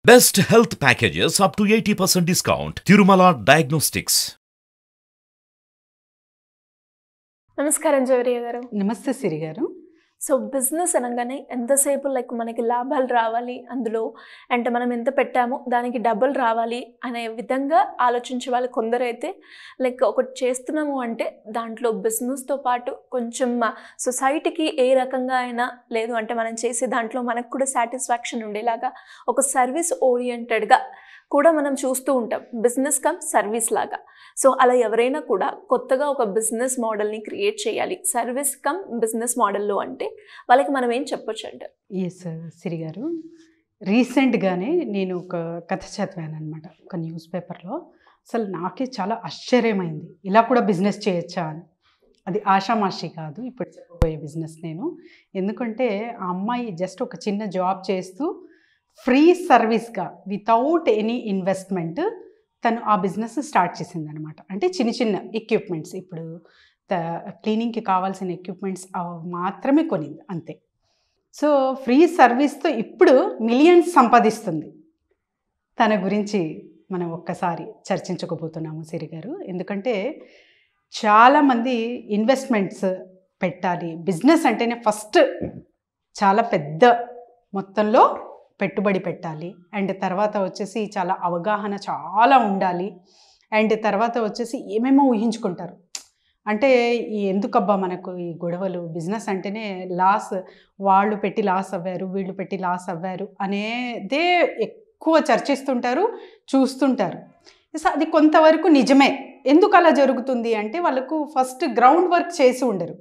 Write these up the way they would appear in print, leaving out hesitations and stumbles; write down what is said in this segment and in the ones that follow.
Best health packages up to 80% discount. Tirumala Diagnostics. నమస్కారం జవరియా గారు. నమస్తే సిరి గారు. సో బిజినెస్ అనగానే ఎంతసేపు మనకి లాభాలు రావాలి, అందులో అంటే మనం ఎంత పెట్టామో దానికి డబుల్ రావాలి అనే విధంగా ఆలోచించే వాళ్ళు కొందరైతే ఒకటి చేస్తున్నాము అంటే దాంట్లో బిజినెస్తో పాటు కొంచెం సొసైటీకి ఏ రకంగా అయినా లేదు అంటే మనం చేసే దాంట్లో మనకు కూడా సాటిస్ఫాక్షన్ ఉండేలాగా ఒక సర్వీస్ ఓరియంటెడ్గా కూడా మనం చూస్తూ ఉంటాం, బిజినెస్ కమ్ సర్వీస్ లాగా. సో అలా ఎవరైనా కూడా కొత్తగా ఒక బిజినెస్ మోడల్ని క్రియేట్ చేయాలి సర్వీస్ కమ్ బిజినెస్ మోడల్లో అంటే వాళ్ళకి మనం ఏం చెప్పొచ్చు అంటారు? ఎస్ సిరి గారు, రీసెంట్గానే నేను ఒక కథ చదివాను అనమాట ఒక న్యూస్ పేపర్లో. అసలు నాకే చాలా ఆశ్చర్యమైంది, ఇలా కూడా బిజినెస్ చేయొచ్చా అని. అది ఆషామాషి కాదు ఇప్పుడు చెప్పబోయే బిజినెస్ నేను. ఎందుకంటే ఆ అమ్మాయి జస్ట్ ఒక చిన్న జాబ్ చేస్తూ ఫ్రీ సర్వీస్గా వితౌట్ ఎనీ ఇన్వెస్ట్మెంట్ తను ఆ బిజినెస్ స్టార్ట్ చేసిందనమాట. అంటే చిన్న చిన్న ఎక్విప్మెంట్స్, ఇప్పుడు క్లీనింగ్కి కావాల్సిన ఎక్విప్మెంట్స్ మాత్రమే కొనింది అంతే. సో ఫ్రీ సర్వీస్తో ఇప్పుడు మిలియన్స్ సంపాదిస్తుంది. తన గురించి మనం ఒక్కసారి చర్చించకపోతున్నాము సిరి గారు. ఎందుకంటే చాలామంది ఇన్వెస్ట్మెంట్స్ పెట్టాలి, బిజినెస్ అంటేనే ఫస్ట్ చాలా పెద్ద మొత్తంలో పెట్టుబడి పెట్టాలి, అండ్ తర్వాత వచ్చేసి చాలా అవగాహన చాలా ఉండాలి, అండ్ తర్వాత వచ్చేసి ఏమేమో ఊహించుకుంటారు. అంటే ఎందుకబ్బా మనకు ఈ గొడవలు, బిజినెస్ అంటేనే లాస్, వాళ్ళు పెట్టి లాస్ అవ్వారు, వీళ్ళు పెట్టి లాస్ అవ్వారు అనేదే ఎక్కువ చర్చిస్తుంటారు, చూస్తుంటారు. అది కొంతవరకు నిజమే. ఎందుకు అలా జరుగుతుంది అంటే వాళ్ళకు ఫస్ట్ గ్రౌండ్ వర్క్ చేసి ఉండరు,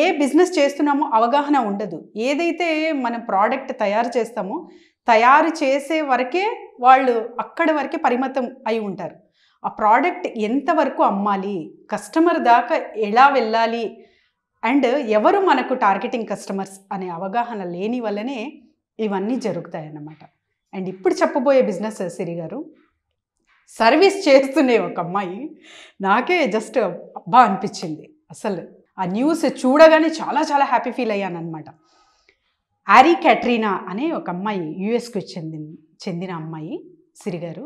ఏ బిజినెస్ చేస్తున్నామో అవగాహన ఉండదు. ఏదైతే మనం ప్రోడక్ట్ తయారు చేస్తామో తయారు చేసే వరకే వాళ్ళు అక్కడి వరకే పరిమితం అయి ఉంటారు. ఆ ప్రోడక్ట్ ఎంతవరకు అమ్మాలి, కస్టమర్ దాకా ఎలా వెళ్ళాలి, అండ్ ఎవరు మనకు టార్గెటింగ్ కస్టమర్స్ అనే అవగాహన లేని వల్లనే ఇవన్నీ జరుగుతాయి అన్నమాట. అండ్ ఇప్పుడు చెప్పబోయే బిజినెస్ సిరి గారు, సర్వీస్ చేస్తూనే ఒక అమ్మాయి నాకే జస్ట్ అబ్బా అనిపించింది. అసలు ఆ న్యూస్ చూడగానే చాలా చాలా హ్యాపీ ఫీల్ అయ్యాను అనమాట. ఆరీ క్యాట్రీనా అనే ఒక అమ్మాయి, యుఎస్కి చెందిన అమ్మాయి సిరి గారు,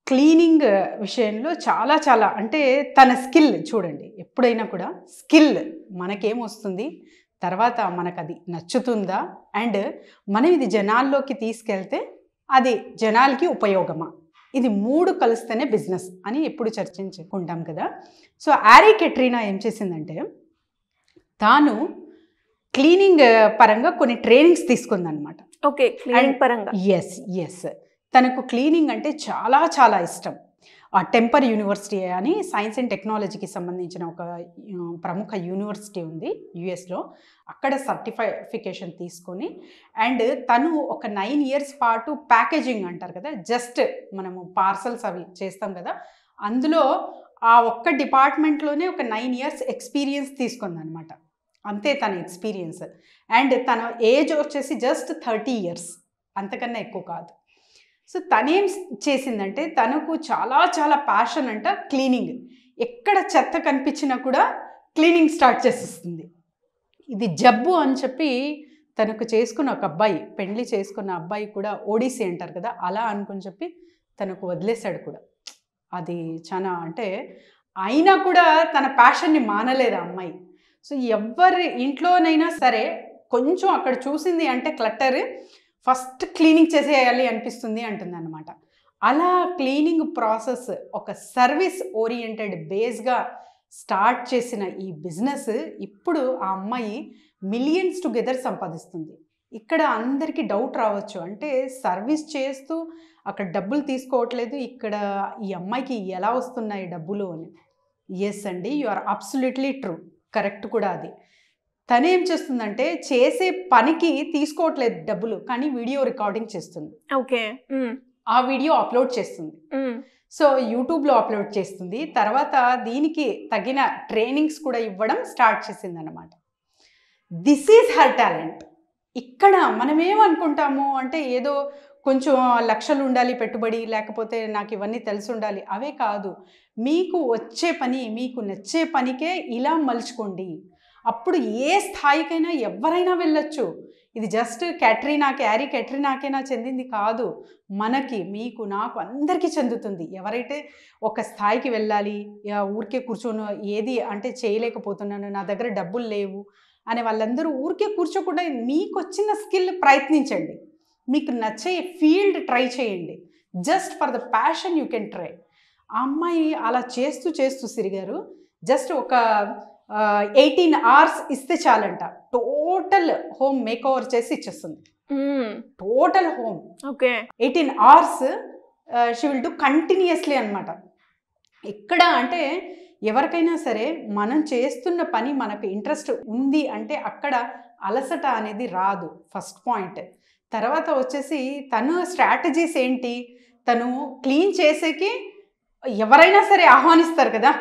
క్లీనింగ్ విషయంలో చాలా చాలా అంటే తన స్కిల్ చూడండి. ఎప్పుడైనా కూడా స్కిల్ మనకేమొస్తుంది, తర్వాత మనకు అది నచ్చుతుందా, అండ్ మనం ఇది జనాల్లోకి తీసుకెళ్తే అది జనాలకి ఉపయోగమా, ఇది మూడు కలిస్తేనే బిజినెస్ అని ఎప్పుడు చర్చించుకుంటాం కదా. సో ఆరీ క్యాట్రీనా ఏం చేసిందంటే తాను క్లీనింగ్ పరంగా కొన్ని ట్రైనింగ్స్ తీసుకుందనమాట. ఓకే, క్లీనింగ్ పరంగా. ఎస్ తనకు క్లీనింగ్ అంటే చాలా చాలా ఇష్టం. ఆ టెంపర్ యూనివర్సిటీ అని సైన్స్ అండ్ టెక్నాలజీకి సంబంధించిన ఒక ప్రముఖ యూనివర్సిటీ ఉంది యుఎస్లో. అక్కడ సర్టిఫికేషన్ తీసుకొని, అండ్ తను ఒక 9 years పాటు ప్యాకేజింగ్ అంటారు కదా, జస్ట్ మనము పార్సల్స్ అవి చేస్తాం కదా, అందులో ఆ ఒక్క డిపార్ట్మెంట్లోనే ఒక 9 years ఎక్స్పీరియన్స్ తీసుకుందనమాట. అంతే తన ఎక్స్పీరియన్స్. అండ్ తన ఏజ్ వచ్చేసి జస్ట్ 30 years, అంతకన్నా ఎక్కువ కాదు. సో తనేం చేసిందంటే తనకు చాలా చాలా ప్యాషన్ అంట క్లీనింగ్. ఎక్కడ చెత్త కనిపించినా కూడా క్లీనింగ్ స్టార్ట్ చేసేస్తుంది. ఇది జబ్బు అని చెప్పి తనకు చేసుకున్న ఒక అబ్బాయి, పెళ్లి చేసుకున్న అబ్బాయి కూడా ఓడిసి అంటారు కదా, అలా అనుకుని చెప్పి తనకు వదిలేశాడు కూడా. అది చాలా అంటే అయినా కూడా తన ప్యాషన్ని మానలేదు ఆ అమ్మాయి. సో ఎవరి ఇంట్లోనైనా సరే కొంచెం అక్కడ చూసింది అంటే క్లట్టర్, ఫస్ట్ క్లీనింగ్ చేసేయాలి అనిపిస్తుంది అంటుంది అనమాట. అలా క్లీనింగ్ ప్రాసెస్ ఒక సర్వీస్ ఓరియంటెడ్ బేస్గా స్టార్ట్ చేసిన ఈ బిజినెస్ ఇప్పుడు ఆ అమ్మాయి మిలియన్స్ టుగెదర్ సంపాదిస్తుంది. ఇక్కడ అందరికీ డౌట్ రావచ్చు, అంటే సర్వీస్ చేస్తూ అక్కడ డబ్బులు తీసుకోవట్లేదు, ఇక్కడ ఈ అమ్మాయికి ఎలా వస్తున్నాయి డబ్బులు అని. ఎస్ అండి, you are absolutely true, correct కూడా అది. తనేం చేస్తుందంటే చేసే పనికి తీసుకోవట్లేదు డబ్బులు, కానీ వీడియో రికార్డింగ్ చేస్తుంది. ఓకే, ఆ వీడియో అప్లోడ్ చేస్తుంది. సో యూట్యూబ్లో అప్లోడ్ చేస్తుంది. తర్వాత దీనికి తగిన ట్రైనింగ్స్ కూడా ఇవ్వడం స్టార్ట్ చేసింది అనమాట. This is her talent. ఇక్కడ మనం ఏమనుకుంటాము అంటే ఏదో కొంచెం లక్షలు ఉండాలి పెట్టుబడి, లేకపోతే నాకు ఇవన్నీ తెలిసి ఉండాలి, అవే కాదు. మీకు వచ్చే పని, మీకు నచ్చే పనికే ఇలా మలుచుకోండి. అప్పుడు ఏ స్థాయికైనా ఎవరైనా వెళ్ళొచ్చు. ఇది జస్ట్ క్యాట్రీనాకేనా చెందింది కాదు, మనకి, మీకు, నాకు అందరికీ చెందుతుంది. ఎవరైతే ఒక స్థాయికి వెళ్ళాలి, ఊరికే కూర్చొని ఏది అంటే చేయలేకపోతున్నాను, నా దగ్గర డబ్బులు లేవు అనే వాళ్ళందరూ ఊరికే కూర్చోకుండా మీకు వచ్చిన స్కిల్ ప్రయత్నించండి, మీకు నచ్చే ఫీల్డ్ ట్రై చేయండి. Just for the passion you can try. ఆ అమ్మాయి అలా చేస్తూ సిరి గారు జస్ట్ ఒక 18 hours ఇస్తే చాలంట, టోటల్ హోమ్ మేక్ ఓవర్ చేసి ఇచ్చేస్తుంది. Total home okay 18 hours she will do continuously అనమాట. ఎక్కడ అంటే ఎవరికైనా సరే మనం చేస్తున్న పని మనకు ఇంట్రెస్ట్ ఉంది అంటే అక్కడ అలసట అనేది రాదు, ఫస్ట్ పాయింట్. తర్వాత వచ్చేసి తను స్ట్రాటజీస్ ఏంటి, తను క్లీన్ చేసేకి ఎవరైనా సరే ఆహ్వానిస్తారు కదా.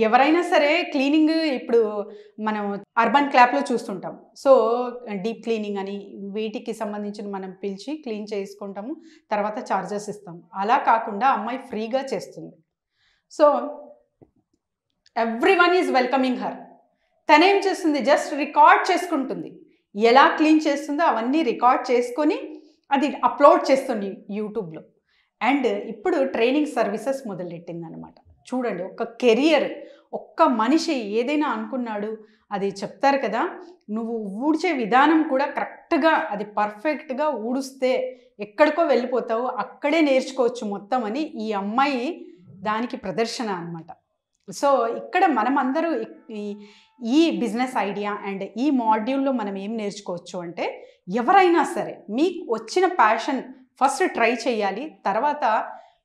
ఎవరైనా సరే క్లీనింగ్ ఇప్పుడు మనం అర్బన్ క్లాప్లో చూస్తుంటాం. సో డీప్ క్లీనింగ్ అని వీటికి సంబంధించిన మనం పిలిచి క్లీన్ చేసుకుంటాము, తర్వాత చార్జెస్ ఇస్తాం. అలా కాకుండా అమ్మాయి ఫ్రీగా చేస్తుంది. So everyone is welcoming her. తనేం చేస్తుంది, జస్ట్ రికార్డ్ చేసుకుంటుంది, ఎలా క్లీన్ చేస్తుందో అవన్నీ రికార్డ్ చేసుకొని అది అప్లోడ్ చేస్తుంది యూట్యూబ్లో. అండ్ ఇప్పుడు ట్రైనింగ్ సర్వీసెస్ మొదలెట్టింది అనమాట. చూడండి, ఒక కెరియర్, ఒక్క మనిషి ఏదైనా అనుకున్నాడు అది చెప్తారు కదా, నువ్వు ఊడ్చే విధానం కూడా కరెక్ట్గా అది పర్ఫెక్ట్గా ఊడుస్తే ఎక్కడికో వెళ్ళిపోతావు, అక్కడే నేర్చుకోవచ్చు మొత్తం అని ఈ అమ్మాయి దానికి ప్రదర్శన అనమాట. సో ఇక్కడ మనం అందరూ ఈ బిజినెస్ ఐడియా అండ్ ఈ మాడ్యూల్లో మనం ఏం నేర్చుకోవచ్చు అంటే, ఎవరైనా సరే మీకు వచ్చిన ప్యాషన్ ఫస్ట్ ట్రై చేయాలి. తర్వాత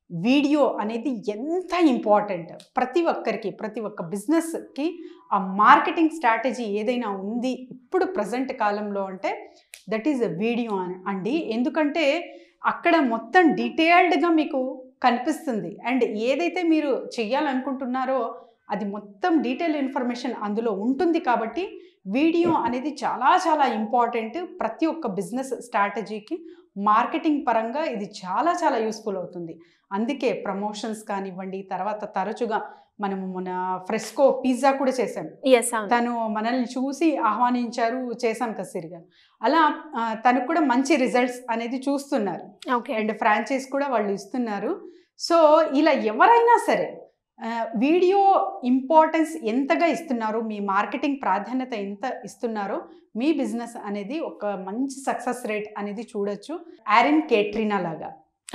వీడియో అనేది ఎంత ఇంపార్టెంట్ ప్రతి ఒక్కరికి, ప్రతి ఒక్క బిజినెస్కి ఆ మార్కెటింగ్ స్ట్రాటజీ ఏదైనా ఉంది ఇప్పుడు ప్రజెంట్ కాలంలో అంటే దట్ ఈజ్ అ వీడియో అండి. ఎందుకంటే అక్కడ మొత్తం డీటెయిల్డ్గా మీకు కనిపిస్తుంది. అండ్ ఏదైతే మీరు చెయ్యాలనుకుంటున్నారో అది మొత్తం డీటెయిల్ ఇన్ఫర్మేషన్ అందులో ఉంటుంది. కాబట్టి వీడియో అనేది చాలా చాలా ఇంపార్టెంట్ ప్రతి ఒక్క బిజినెస్ స్ట్రాటజీకి. మార్కెటింగ్ పరంగా ఇది చాలా చాలా యూస్ఫుల్ అవుతుంది. అందుకే ప్రమోషన్స్ కానివ్వండి, తర్వాత తరచుగా మనము మన ఫ్రెస్కో పిజ్జా కూడా చేసాం. తను మనల్ని చూసి ఆహ్వానించారు, చేశాం కదా సిరిగా. అలా తనకు కూడా మంచి రిజల్ట్స్ అనేది చూస్తున్నారు. అండ్ ఫ్రాంచైజ్ కూడా వాళ్ళు ఇస్తున్నారు. సో ఇలా ఎవరైనా సరే వీడియో ఇంపార్టెన్స్ ఎంతగా ఇస్తున్నారో, మీ మార్కెటింగ్ ప్రాధాన్యత ఎంత ఇస్తున్నారో మీ బిజినెస్ అనేది ఒక మంచి సక్సెస్ రేట్ అనేది చూడొచ్చు, ఆరిన్ కేట్రీనా లాగా.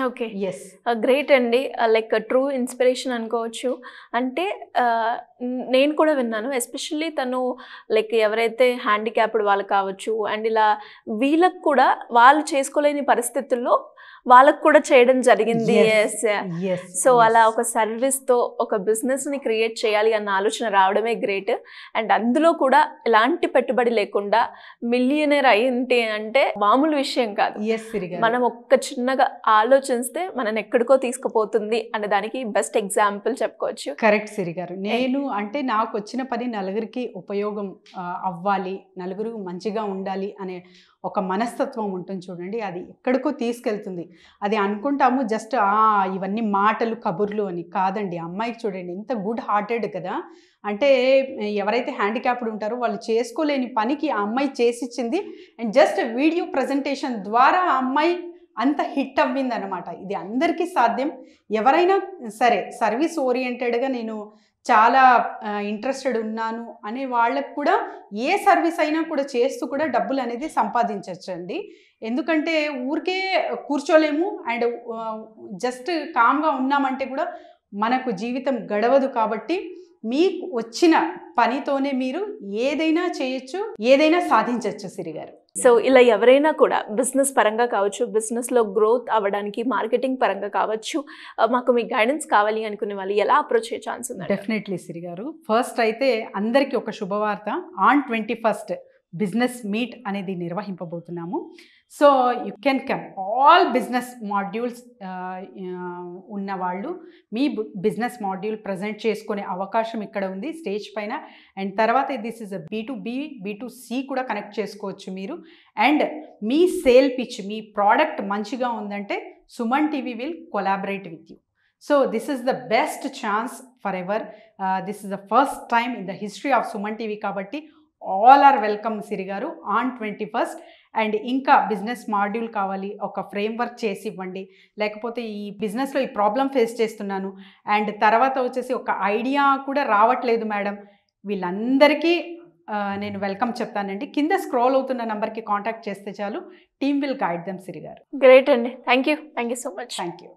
ఓకే, ఎస్, గ్రేట్ అండి. లైక్ ట్రూ ఇన్స్పిరేషన్ అనుకోవచ్చు. అంటే నేను కూడా విన్నాను, ఎస్పెషల్లీ తను లైక్ ఎవరైతే హ్యాండిక్యాప్డ్ వాళ్ళు కావచ్చు, అండ్ ఇలా వీళ్ళకు కూడా వాళ్ళు చేసుకోలేని పరిస్థితుల్లో వాళ్ళకు కూడా చేయడం జరిగింది. సో అలా ఒక సర్వీస్తో ఒక బిజినెస్ని క్రియేట్ చేయాలి అన్న ఆలోచన రావడమే గ్రేట్. అండ్ అందులో కూడా ఎలాంటి పెట్టుబడి లేకుండా మిలియనర్ అయ్యింది అంటే మామూలు విషయం కాదు. మనం ఒక్క చిన్నగా ఆలోచిస్తే మనం ఎక్కడికో తీసుకుపోతుంది అనే దానికి బెస్ట్ ఎగ్జాంపుల్ చెప్పుకోవచ్చు. కరెక్ట్ సిరి గారు. నేను అంటే నాకు వచ్చిన పని నలుగురికి ఉపయోగం అవ్వాలి, నలుగురు మంచిగా ఉండాలి అనే ఒక మనస్తత్వం ఉంటుంది చూడండి, అది ఎక్కడికో తీసుకెళ్తుంది. అది అనుకుంటాము జస్ట్ ఇవన్నీ మాటలు కబుర్లు అని, కాదండి. అమ్మాయికి చూడండి ఎంత గుడ్ హార్టెడ్ కదా. అంటే ఎవరైతే హ్యాండిక్యాప్డ్ ఉంటారో వాళ్ళు చేసుకోలేని పనికి ఆ అమ్మాయి చేసిచ్చింది. అండ్ జస్ట్ వీడియో ప్రజెంటేషన్ ద్వారా ఆ అమ్మాయి అంత హిట్ అవ్వింది అనమాట. ఇది అందరికీ సాధ్యం. ఎవరైనా సరే సర్వీస్ ఓరియంటెడ్గా నేను చాలా ఇంట్రెస్టెడ్ ఉన్నాను అనే వాళ్ళకు కూడా ఏ సర్వీస్ అయినా కూడా చేస్తూ కూడా డబ్బులు అనేది సంపాదించవచ్చండి. ఎందుకంటే ఊరికే కూర్చోలేము అండ్ జస్ట్ కామ్గా ఉన్నామంటే కూడా మనకు జీవితం గడవదు. కాబట్టి మీకు వచ్చిన పనితోనే మీరు ఏదైనా చేయొచ్చు, ఏదైనా సాధించవచ్చు సిరి గారు. సో ఇలా ఎవరైనా కూడా బిజినెస్ పరంగా కావచ్చు, బిజినెస్లో గ్రోత్ అవ్వడానికి మార్కెటింగ్ పరంగా కావచ్చు, మాకు మీ గైడెన్స్ కావాలి అనుకునే వాళ్ళు ఎలా అప్రోచ్ అయ్యే ఛాన్స్ ఉంది? డెఫినెట్లీ సిరి గారు. ఫస్ట్ అయితే అందరికీ ఒక శుభవార్త. ఆన్ 21st బిజినెస్ మీట్ అనేది నిర్వహింపబోతున్నాము. So you can come, all business modules ఉన్నవాళ్ళు మీ బిజినెస్ మాడ్యూల్ ప్రజెంట్ చేసుకునే అవకాశం ఇక్కడ ఉంది స్టేజ్ పైన. అండ్ తర్వాత this is a B2B, B2C కూడా కనెక్ట్ చేసుకోవచ్చు మీరు. And me sale pitch, me product మంచిగా ఉందంటే Suman TV will collaborate with you. So this is the best chance forever. This is the first time in the history of Suman TV. Kabatti all are welcome Siri గారు on 21st. And ఇంకా business module కావాలి, ఒక framework చేసి ఇవ్వండి, లేకపోతే ఈ బిజినెస్లో ఈ ప్రాబ్లం ఫేస్ చేస్తున్నాను అండ్ తర్వాత వచ్చేసి ఒక ఐడియా కూడా రావట్లేదు మేడం, వీళ్ళందరికీ నేను వెల్కమ్ చెప్తానండి. కింద స్క్రోల్ అవుతున్న నెంబర్కి కాంటాక్ట్ చేస్తే చాలు, టీమ్ విల్ గైడ్ దెమ్ సిరి గారు. గ్రేట్ అండి. Thank you so much. Thank you.